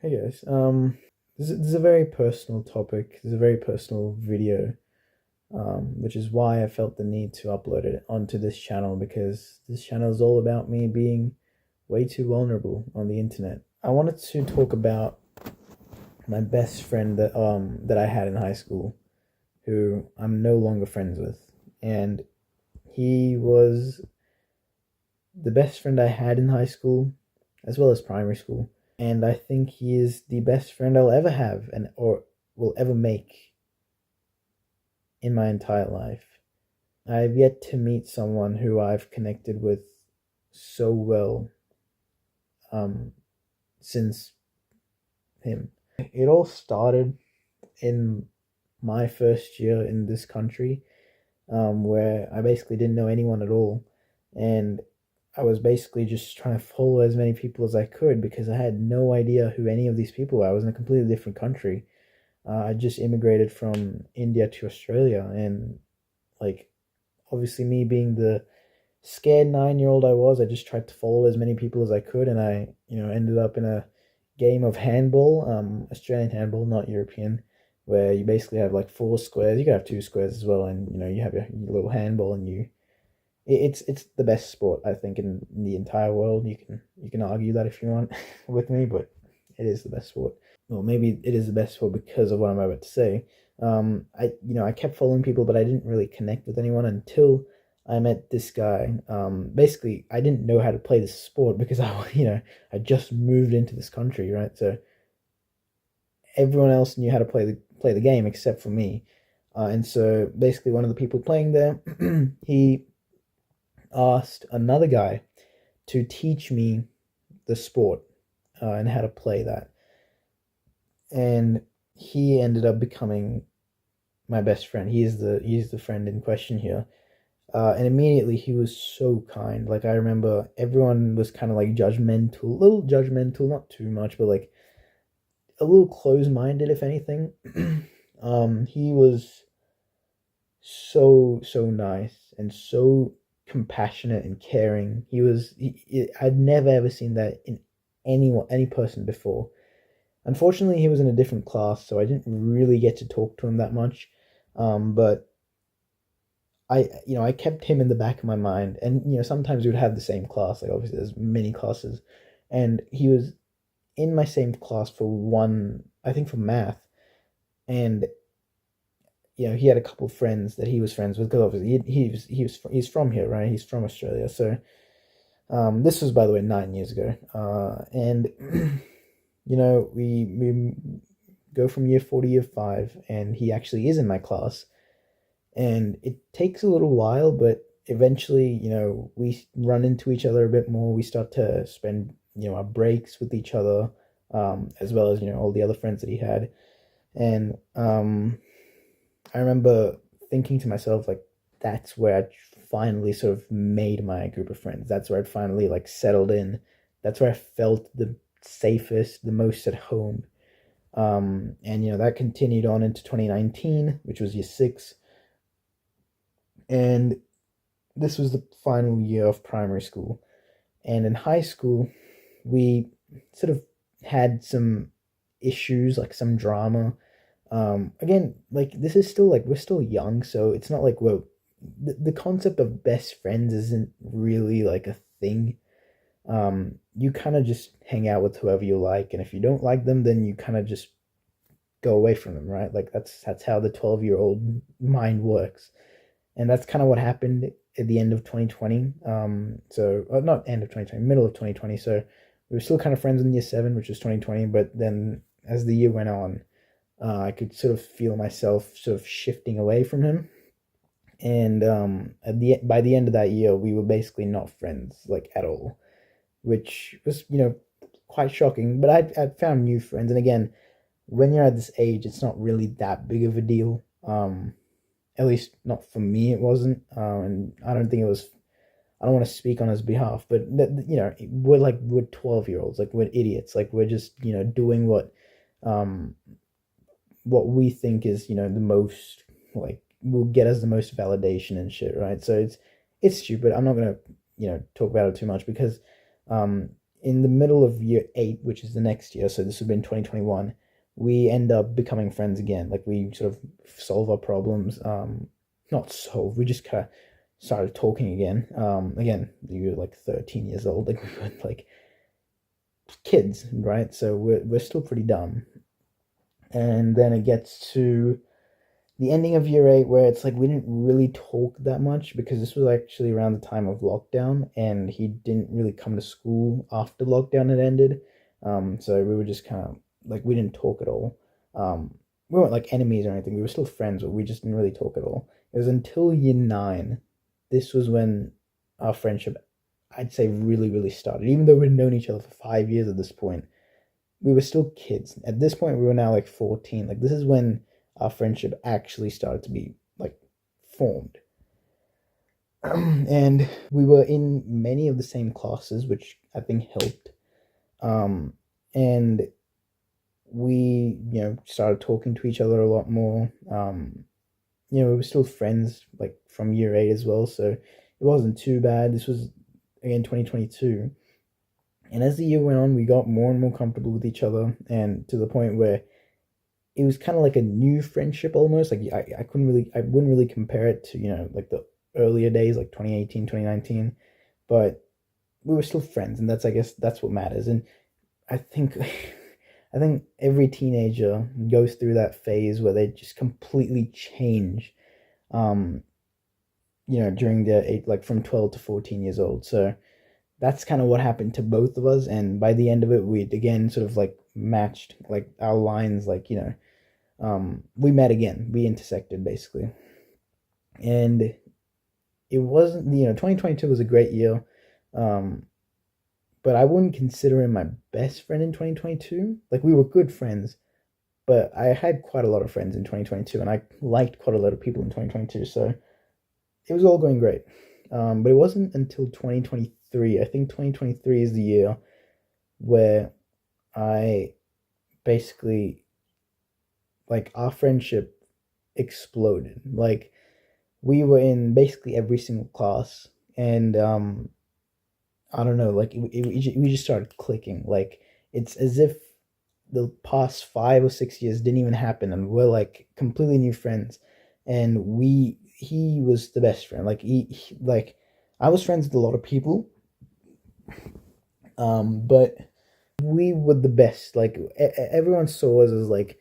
Hey guys, this is a very personal topic. This is a very personal video, which is why I felt the need to upload it onto this channel because this channel is all about me being way too vulnerable on the internet. I wanted to talk about my best friend that I had in high school, who I'm no longer friends with, and he was the best friend I had in high school, as well as primary school. And I think he is the best friend I'll ever have and or will ever make in my entire life. I've yet to meet someone who I've connected with so well um, since him. It all started in my first year in this country, where I basically didn't know anyone at all, and I was basically just trying to follow as many people as I could because I had no idea who any of these people were. I was in a completely different country. I just immigrated from India to Australia, and like obviously me being the scared 9-year old I was, I just tried to follow as many people as I could, and I ended up in a game of handball, Australian handball, not European, where you basically have like four squares. You could have two squares as well, and you have your little handball, and it's the best sport I think in the entire world. You can argue that if you want with me, but it is the best sport. Well, maybe it is the best sport because of what I'm about to say. I kept following people, but I didn't really connect with anyone until I met this guy. Basically, I didn't know how to play this sport because I just moved into this country, right? So everyone else knew how to play the game except for me. And so basically, one of the people playing there, he asked another guy to teach me the sport and how to play that. And he ended up becoming my best friend. He's the friend in question here. And immediately he was so kind. Like I remember everyone was kind of like judgmental, a little judgmental, not too much, but like a little close-minded, if anything. He was so nice and so compassionate and caring. I'd never ever seen that in any person before. Unfortunately, he was in a different class, so I didn't really get to talk to him that much. But I kept him in the back of my mind, and sometimes we would have the same class. Like obviously, there's many classes, and he was in my same class for one, I think, for math, and he had a couple of friends that he was friends with because obviously he's from here, right? He's from Australia, so this was, by the way, 9 years ago, and we go from year 4 to year 5, and he actually is in my class, and it takes a little while, but eventually, we run into each other a bit more. We start to spend, our breaks with each other, as well as, all the other friends that he had. And I remember thinking to myself, like, that's where I finally sort of made my group of friends. That's where I'd finally, like, settled in. That's where I felt the safest, the most at home. And, that continued on into 2019, which was year 6. And this was the final year of primary school. And in high school, we sort of had some issues, like some drama. Again, like this is still like we're still young, so it's not like the concept of best friends isn't really like a thing. You kind of just hang out with whoever you like, and if you don't like them, then you kind of just go away from them, right? Like that's how the 12-year-old mind works. And that's kind of what happened at the end of 2020. So not end of 2020, middle of 2020. So we were still kind of friends in year 7, which was 2020. But then as the year went on, I could sort of feel myself sort of shifting away from him. And by the end of that year, we were basically not friends, like at all, which was quite shocking. But I'd found new friends, and again, when you're at this age, it's not really that big of a deal. At least not for me, it wasn't. And I don't think it was. I don't want to speak on his behalf, but we're 12-year-olds, like we're idiots, like we're just doing um what we think is the most, like, will get us the most validation and shit, right? So it's stupid. I'm not gonna talk about it too much because in the middle of year 8, which is the next year, so this would have been 2021, we end up becoming friends again. Like, we sort of solve our problems. Not solve, we just kind of started talking again. Again, you were like 13 years old, like we were like kids, right? So we're still pretty dumb. And then it gets to the ending of year 8, where it's like we didn't really talk that much because this was actually around the time of lockdown, and he didn't really come to school after lockdown had ended. So we were just kind of like, we didn't talk at all. We weren't like enemies or anything, we were still friends, but we just didn't really talk at all. It was until year 9, this was when our friendship, I'd say, really started. Even though we'd known each other for 5 years at this point, we were still kids. At this point, we were now like 14. Like, this is when our friendship actually started to be like formed. And we were in many of the same classes, which I think helped. And we, started talking to each other a lot more. We were still friends like from year 8 as well, so it wasn't too bad. This was again 2022. And as the year went on, we got more and more comfortable with each other, and to the point where it was kind of like a new friendship almost. Like, I wouldn't really compare it to, like the earlier days, like 2018, 2019, but we were still friends, and I guess that's what matters. And I think, I think every teenager goes through that phase where they just completely change, um, during their age, like from 12 to 14 years old. So that's kind of what happened to both of us. And by the end of it, we'd again sort of like matched like our lines, like, we met again, we intersected basically. And it wasn't, 2022 was a great year. Um, but I wouldn't consider him my best friend in 2022. Like, we were good friends, but I had quite a lot of friends in 2022, and I liked quite a lot of people in 2022. So it was all going great. But it wasn't until 2023. I think 2023 is the year where I basically, like, our friendship exploded. Like, we were in basically every single class, and I don't know, like, we just started clicking. Like, it's as if the past 5 or 6 years didn't even happen, and we're like completely new friends. And he was the best friend. Like, like, I was friends with a lot of people, but we were the best. Like, everyone saw us as like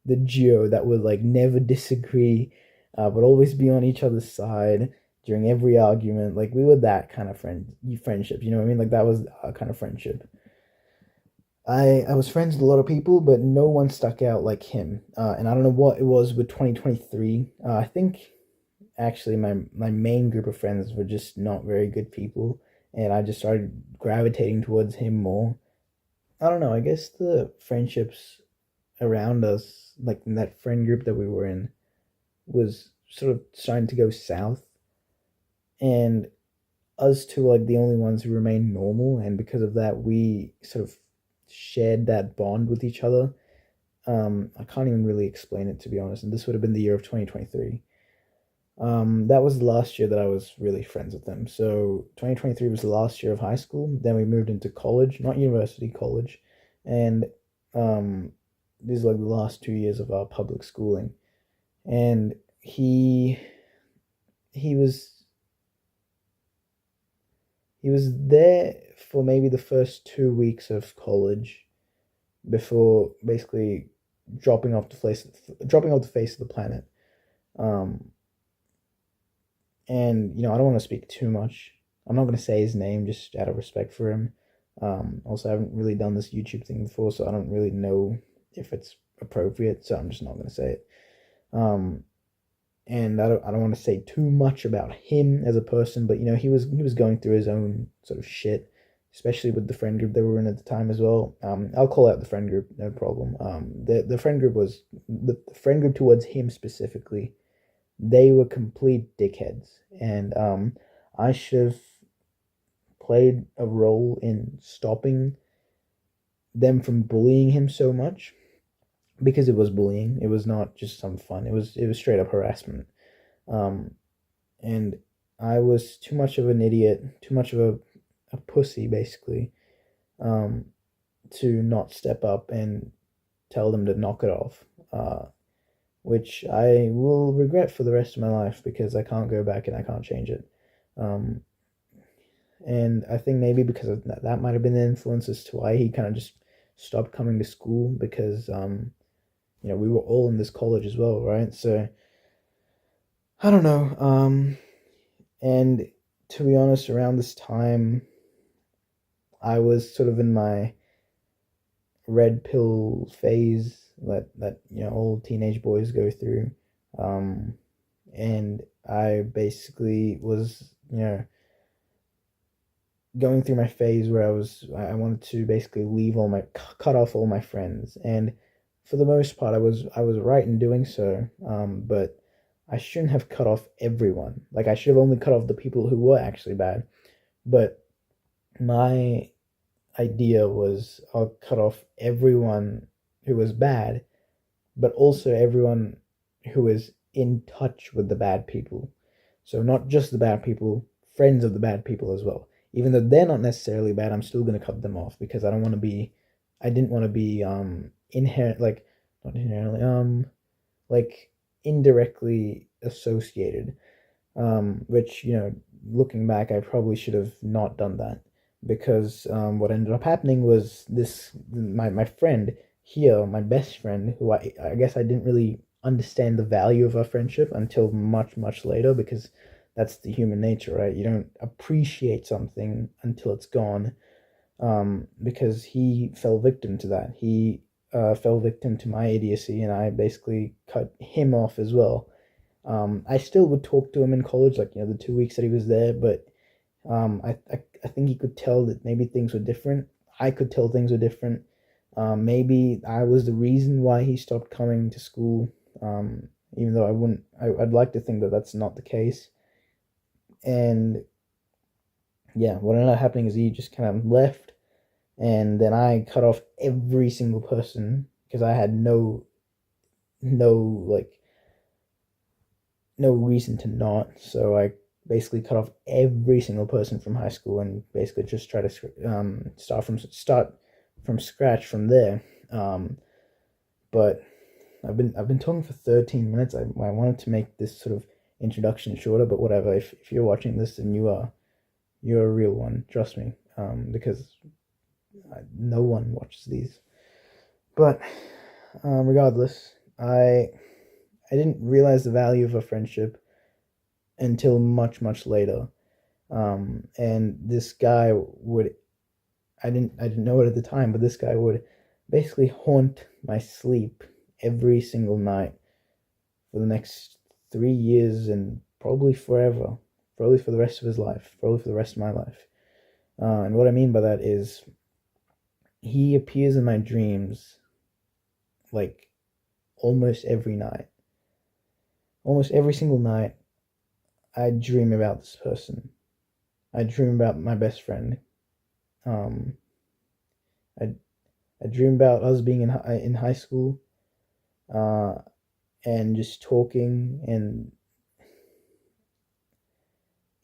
the duo that would like never disagree, but always be on each other's side during every argument. Like, we were that kind of friendship. You know what I mean? Like, that was our kind of friendship. I was friends with a lot of people, but no one stuck out like him. And I don't know what it was with 2023. I think actually my main group of friends were just not very good people, and I just started gravitating towards him more. I don't know. I guess the friendships around us, like in that friend group that we were in, was sort of starting to go south, and us two were like the only ones who remained normal, and because of that, we sort of shared that bond with each other. I can't even really explain it, to be honest. And this would have been the year of 2023. That was the last year that I was really friends with them. So 2023 was the last year of high school. Then we moved into college, not university, college, and um, these are like the last 2 years of our public schooling. And he was he was there for maybe the first 2 weeks of college before basically dropping off the face of the planet. Um, and I don't want to speak too much. I'm not going to say his name just out of respect for him. Also, I haven't really done this YouTube thing before, so I don't really know if it's appropriate. So I'm just not going to say it. Um, and I don't want to say too much about him as a person, but he was going through his own sort of shit, especially with the friend group that we were in at the time as well. I'll call out the friend group, no problem. The friend group was the friend group towards him specifically. They were complete dickheads, and I should have played a role in stopping them from bullying him so much, because it was bullying. It was not just some fun. It was straight up harassment. Um, and I was too much of an idiot, too much of a pussy, basically, um, to not step up and tell them to knock it off, which I will regret for the rest of my life because I can't go back and I can't change it. Um, and I think maybe because of that might have been the influence as to why he kind of just stopped coming to school because we were all in this college as well, right? So I don't know. And to be honest, around this time, I was sort of in my red pill phase that all teenage boys go through, um, and I basically was going through my phase where I wanted to basically leave cut off all my friends, and for the most part I was right in doing so, but I shouldn't have cut off everyone. Like, I should have only cut off the people who were actually bad. But my idea was I'll cut off everyone who was bad, but also everyone who is in touch with the bad people. So not just the bad people, friends of the bad people as well. Even though they're not necessarily bad, I'm still gonna cut them off because I didn't want to be inherent like not inherently like indirectly associated, which, looking back, I probably should have not done that because what ended up happening was my friend here, my best friend, who I guess I didn't really understand the value of our friendship until much, much later, because that's the human nature, right? You don't appreciate something until it's gone, because he fell victim to that. He fell victim to my idiocy, and I basically cut him off as well. I still would talk to him in college, like, the 2 weeks that he was there, but I think he could tell that maybe things were different. I could tell things were different. Maybe I was the reason why he stopped coming to school, even though I'd like to think that that's not the case. And yeah, what ended up happening is he just kind of left, and then I cut off every single person because I had no like no reason to not. So I basically cut off every single person from high school and basically just try to start from scratch from there. But I've been talking for 13 minutes. I wanted to make this sort of introduction shorter, but whatever. If you're watching this, then you're a real one. Trust me, because no one watches these. But regardless, I didn't realize the value of a friendship until much, much later. And this guy would I didn't know it at the time, but this guy would basically haunt my sleep every single night for the next 3 years and probably forever, probably for the rest of his life, probably for the rest of my life. And what I mean by that is he appears in my dreams like almost every night. Almost every single night, I dream about this person. I dream about my best friend. Um, I I dream about us being in high school, uh, and just talking, and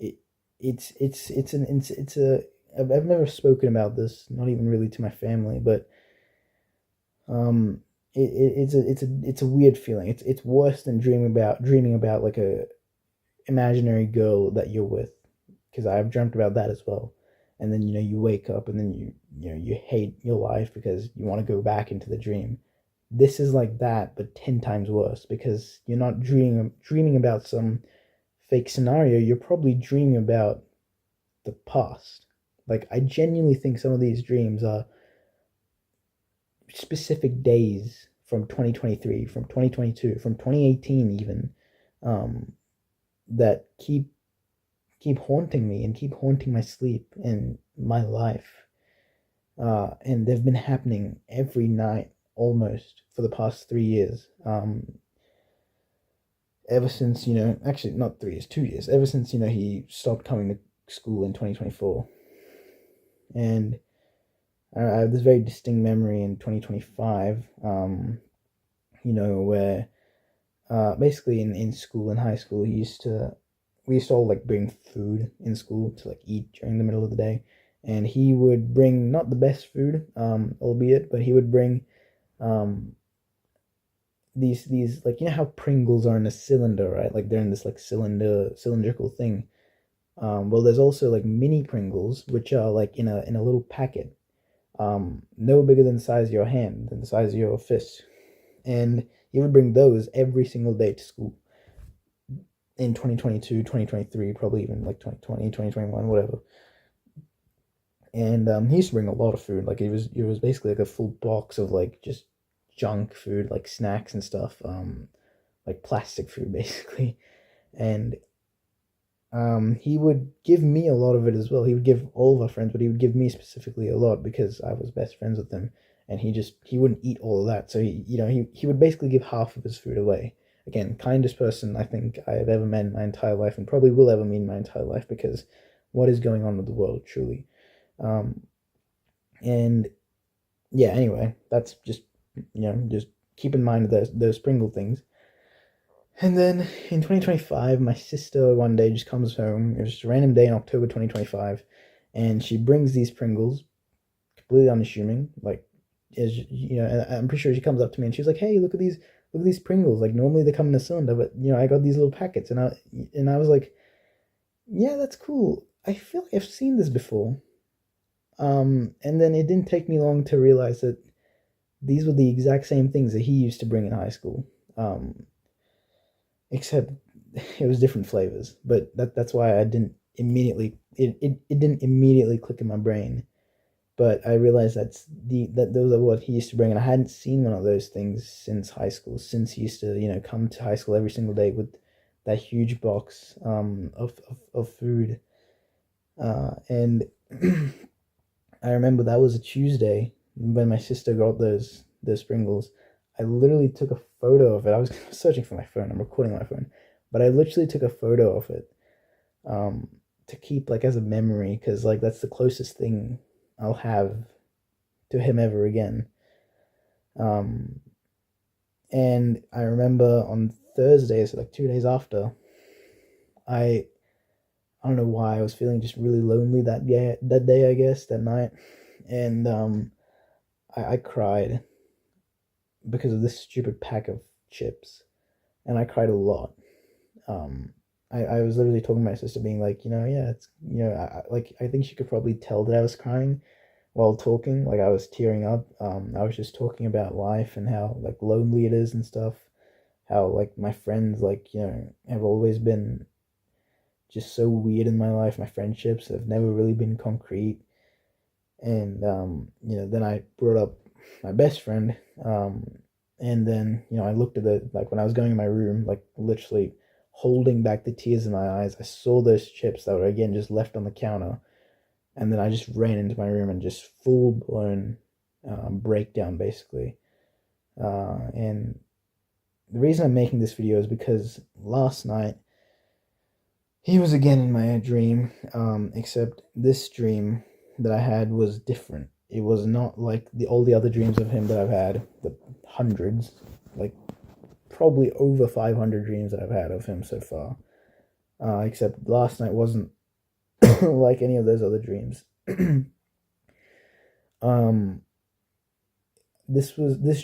it it's a I've never spoken about this, not even really to my family, but um, it's a weird feeling. It's worse than dreaming about like a imaginary girl that you're with, because I've dreamt about that as well. And then you wake up and then you hate your life because you want to go back into the dream. This is like that, but 10 times worse, because you're not dreaming about some fake scenario. You're probably dreaming about the past. Like, I genuinely think some of these dreams are specific days from 2023, from 2022, from 2018 even, um, that keep haunting me and keep haunting my sleep and my life. And they've been happening every night almost for the past 3 years. Ever since, actually not 3 years, 2 years, ever since, he stopped coming to school in 2024. And I have this very distinct memory in 2025, where basically in school, in high school, we used to all like bring food in school to like eat during the middle of the day. and he would bring not the best food, albeit, but he would bring these like, you know how Pringles are in a cylinder, right? Like they're in this like cylindrical thing. Well, there's also like mini Pringles, which are like in a little packet, no bigger than the size of your hand, than the size of your fist, and he would bring those every single day to school in 2022, 2023, probably even like 2020, 2021, whatever. And he used to bring a lot of food. Like it was basically like a full box of like just junk food, like snacks and stuff, like plastic food basically. And he would give me a lot of it as well. He would give all of our friends, but he would give me specifically a lot because I was best friends with him. And he wouldn't eat all of that. So he would basically give half of his food away. Again, kindest person I think I have ever met in my entire life, and probably will ever meet in my entire life, because what is going on with the world, truly. Um, and yeah, anyway, that's just keep in mind those Pringle things. And then in 2025, my sister one day just comes home. It was just a random day in October 2025, and she brings these Pringles, completely unassuming. Like, is I'm pretty sure she comes up to me and she's like, "Hey, look at these Pringles. Like normally they come in a cylinder, but I got these little packets." And I was like, "Yeah, that's cool. I feel like I've seen this before." And then it didn't take me long to realize that these were the exact same things that he used to bring in high school. Except it was different flavors. But that's why I didn't immediately it didn't immediately click in my brain. But I realized that those are what he used to bring, and I hadn't seen one of those things since high school. Since he used to come to high school every single day with that huge box of food, and I remember that was a Tuesday when my sister got those Pringles. I literally took a photo of it. I was searching for my phone. I'm recording on my phone, but I literally took a photo of it, um, to keep like as a memory, because like that's the closest thing I'll have to him ever again. Um, and I remember on Thursday, so like 2 days after, I I don't know why I was feeling just really lonely that day, I guess, that night, and I cried because of this stupid pack of chips, and I cried a lot. Um, I was literally talking to my sister, being like, yeah, it's I think she could probably tell that I was crying while talking, like I was tearing up. I was just talking about life and how like lonely it is and stuff. How like my friends have always been just so weird in my life. My friendships have never really been concrete. And then I brought up my best friend, and then I looked at it, like when I was going in my room, like literally holding back the tears in my eyes. I saw those chips that were again just left on the counter, and then I just ran into my room and just full blown breakdown basically. And the reason I'm making this video is because last night he was again in my dream, except this dream that I had was different. It was not like all the other dreams of him that I've had, the hundreds, like probably over 500 dreams that I've had of him so far. Except last night wasn't like any of those other dreams. um, this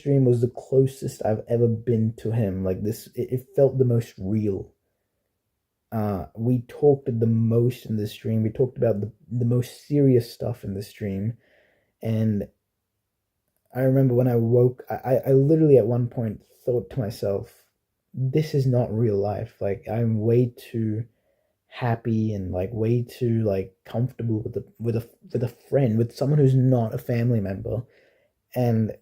dream was the closest I've ever been to him. Like it felt the most real. We talked the most in this stream. We talked about the most serious stuff in this stream. And I remember when I woke, I literally at one point thought to myself, this is not real life. Like I'm way too happy and like way too like comfortable with a friend, with someone who's not a family member, and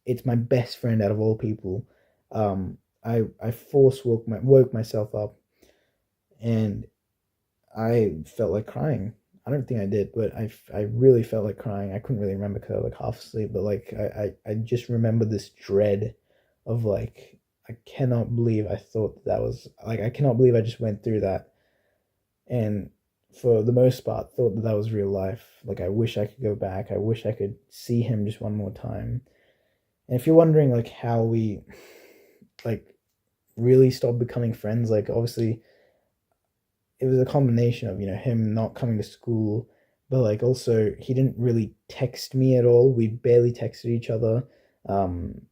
it's my best friend out of all people. I woke myself up, and I felt like crying. I don't think I did, but I really felt like crying. I couldn't really remember because I was like half asleep, but like I just remember this dread of like, I cannot believe I thought that was like, I cannot believe I just went through that, and for the most part thought that was real life. Like I wish I could go back. I wish I could see him just one more time. And if you're wondering like how we like really stopped becoming friends, like obviously it was a combination of him not coming to school, but like also he didn't really text me at all. We barely texted each other. Um,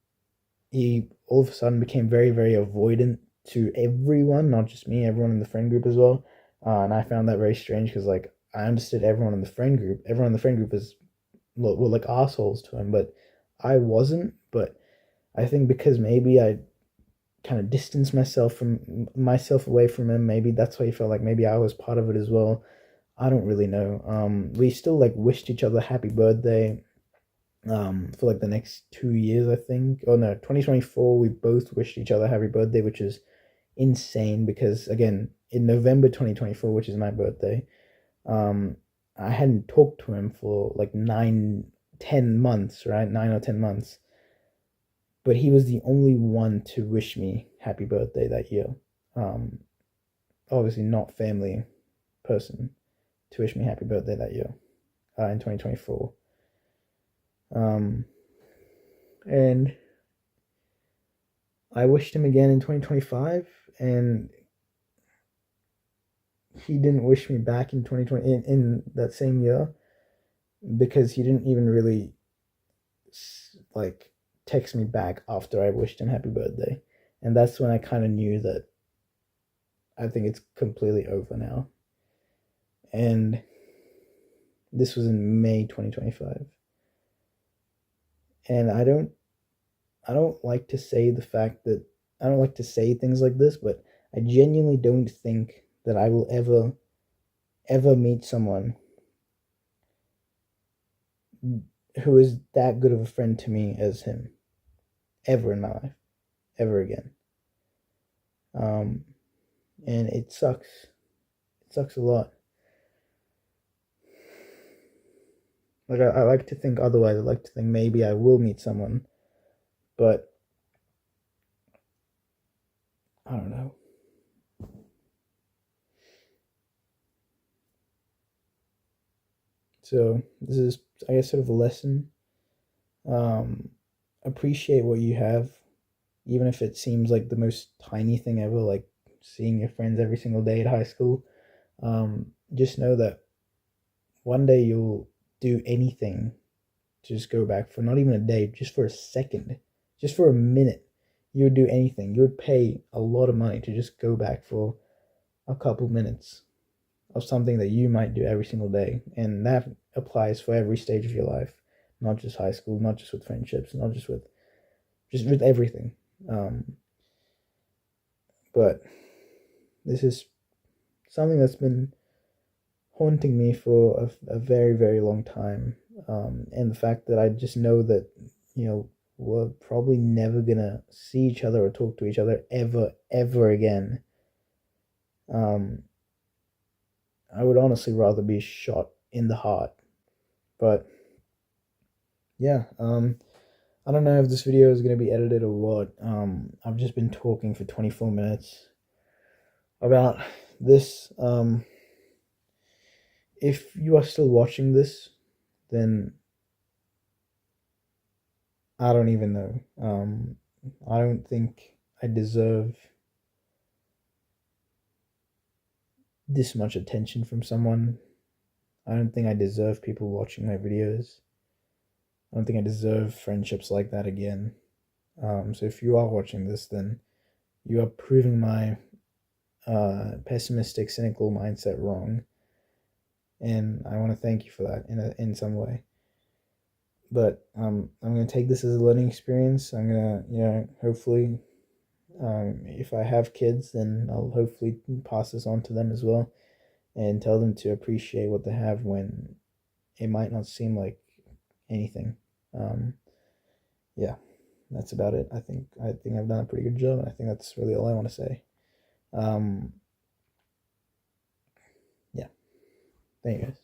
he all of a sudden became very, very avoidant to everyone, not just me, everyone in the friend group as well. And I found that very strange because like I understood everyone in the friend group. Everyone in the friend group was were like assholes to him, but I wasn't. But I think because maybe I kind of distanced myself away from him. Maybe that's why he felt like maybe I was part of it as well. I don't really know. We still like wished each other happy birthday. For like the next 2 years, I think. Oh no, 2024. We both wished each other happy birthday, which is insane because again, in November 2024, which is my birthday, um, I hadn't talked to him for like 10 months, right? 9 or 10 months. But he was the only one to wish me happy birthday that year. Um, Obviously not family person to wish me happy birthday that year in 2024. And I wished him again in 2025, and he didn't wish me back in 2020 in that same year because he didn't even really like text me back after I wished him happy birthday. And that's when I kind of knew that I think it's completely over now. And this was in May 2025. And I don't like to say the fact that I don't like to say things like this, but I genuinely don't think that I will ever meet someone who is that good of a friend to me as him ever in my life, ever again. Um, and it sucks. It sucks a lot. Like I like to think otherwise. I like to think maybe I will meet someone, but I don't know. So this is, I guess, sort of a lesson. Um, Appreciate what you have, even if it seems like the most tiny thing ever, like seeing your friends every single day at high school. Just know that one day you'll do anything to just go back for not even a day, just for a second, just for a minute. You would do anything. You would pay a lot of money to just go back for a couple minutes of something that you might do every single day. And that applies for every stage of your life, not just high school, not just with friendships, not just with everything. But this is something that's been haunting me for a very, very long time. And the fact that I just know that, we're probably never gonna see each other or talk to each other ever again. I would honestly rather be shot in the heart. But yeah, I don't know if this video is gonna be edited or what. I've just been talking for 24 minutes about this. If you are still watching this, then I don't even know. I don't think I deserve this much attention from someone. I don't think I deserve people watching my videos. I don't think I deserve friendships like that again. So if you are watching this, then you are proving my pessimistic, cynical mindset wrong, and I want to thank you for that in some way. But I'm gonna take this as a learning experience. I'm gonna, hopefully, if I have kids, then I'll hopefully pass this on to them as well, and tell them to appreciate what they have when it might not seem like anything. Um, yeah, that's about it. I think I've done a pretty good job, and I think that's really all I want to say. Um, yeah, thank you guys.